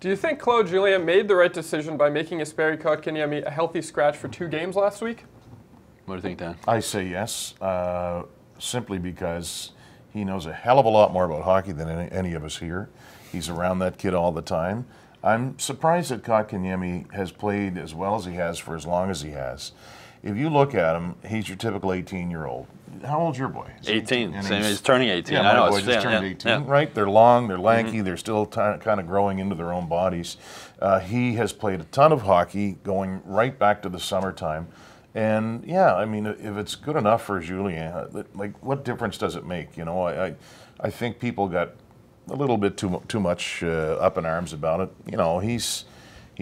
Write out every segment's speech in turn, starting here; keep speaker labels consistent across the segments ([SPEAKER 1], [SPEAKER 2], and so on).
[SPEAKER 1] Do you think Claude Julien made the right decision by making Jesperi Kotkaniemi a healthy scratch for 2 games last week?
[SPEAKER 2] What do you think, Dan?
[SPEAKER 3] I say yes, simply because he knows a hell of a lot more about hockey than any of us here. He's around that kid all the time. I'm surprised that Kotkaniemi has played as well as he has for as long as he has. If you look at him, he's your typical 18-year-old. How old's your boy?
[SPEAKER 2] 18. He's turning 18.
[SPEAKER 3] Yeah,
[SPEAKER 2] I know.
[SPEAKER 3] my boy just turned 18, right? They're long, they're lanky, they're still kind of growing into their own bodies. He has played a ton of hockey going right back to the summertime. And, yeah, I mean, if it's good enough for Julien, like, what difference does it make? You know, I think people got a little bit too much up in arms about it. You know, he's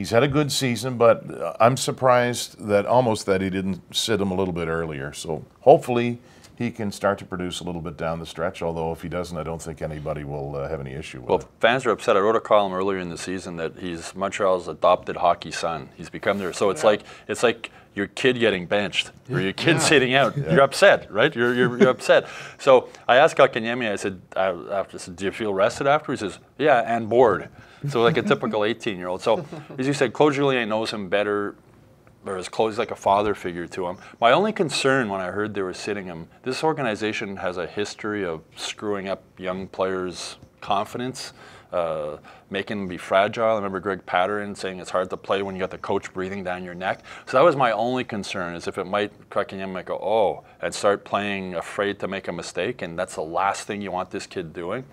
[SPEAKER 3] had a good season, but I'm surprised that he didn't sit him a little bit earlier. So hopefully he can start to produce a little bit down the stretch, although if he doesn't, I don't think anybody will have any issue with it.
[SPEAKER 2] Well, fans are upset. I wrote a column earlier in the season that he's Montreal's adopted hockey son. He's become their, so it's like your kid getting benched or your kid sitting out. Yeah. You're upset, right? You're upset. So I asked Kotkaniemi, I said, do you feel rested after? He says, yeah, and bored. So like a typical 18-year-old. So as you said, Claude Julien knows him better, or as close, like a father figure to him. My only concern when I heard they were sitting him, this organization has a history of screwing up young players' confidence, making them be fragile. I remember Greg Patterson saying it's hard to play when you got the coach breathing down your neck. So that was my only concern, is if it Kotkaniemi might go, oh, and start playing afraid to make a mistake, and that's the last thing you want this kid doing.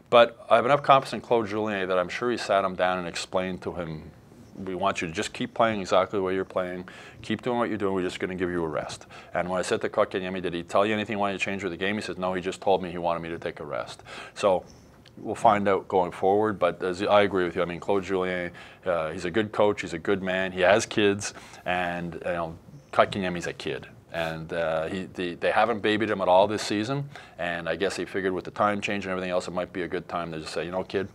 [SPEAKER 2] But I have enough confidence in Claude Julien that I'm sure he sat him down and explained to him, we want you to just keep playing exactly the way you're playing, keep doing what you're doing, we're just going to give you a rest. And when I said to Kotkaniemi, did he tell you anything when you changed for the game? He says, no, he just told me he wanted me to take a rest. So we'll find out going forward, but I agree with you. I mean, Claude Julien, he's a good coach, he's a good man, he has kids, and Kotkaniemi's a kid. And they haven't babied him at all this season, and I guess he figured with the time change and everything else, it might be a good time to just say, you know, kid,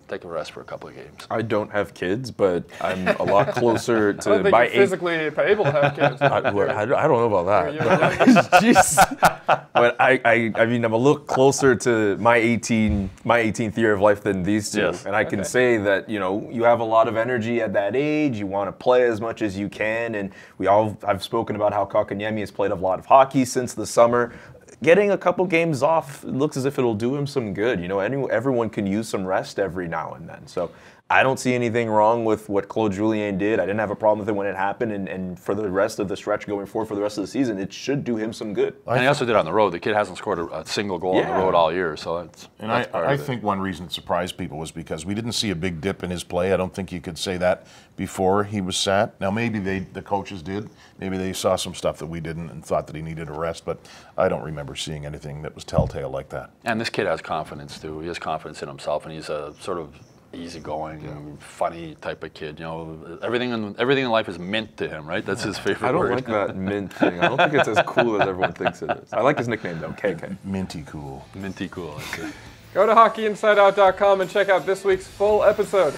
[SPEAKER 2] take a rest for a couple of games.
[SPEAKER 4] I don't have kids, but I'm a lot closer to
[SPEAKER 1] I don't think
[SPEAKER 4] my
[SPEAKER 1] you're physically able to have kids.
[SPEAKER 4] I don't know about that. Jeez. But I mean, I'm a little closer to my 18th year of life than these two.
[SPEAKER 2] Yes.
[SPEAKER 4] And I can say that, you know, you have a lot of energy at that age. You want to play as much as you can. And I've spoken about how Kotkaniemi has played a lot of hockey since the summer. Getting a couple games off looks as if it'll do him some good. You know, everyone can use some rest every now and then. So I don't see anything wrong with what Claude Julien did. I didn't have a problem with it when it happened, and for the rest of the stretch going forward for the rest of the season, it should do him some good.
[SPEAKER 2] And he also did on the road. The kid hasn't scored a single goal on the road all year, so that's
[SPEAKER 3] I think one reason it surprised people was because we didn't see a big dip in his play. I don't think you could say that before he was sat. Now maybe the coaches did. Maybe they saw some stuff that we didn't and thought that he needed a rest, but I don't remember seeing anything that was telltale like that.
[SPEAKER 2] And this kid has confidence too. He has confidence in himself, and he's a sort of easygoing, funny type of kid. You know, everything in life is mint to him, right? That's his favorite word.
[SPEAKER 4] I don't like that mint thing. I don't think it's as cool as everyone thinks it is. I like his nickname though, KK.
[SPEAKER 3] Minty cool.
[SPEAKER 2] Minty cool.
[SPEAKER 1] Go to hockeyinsideout.com and check out this week's full episode.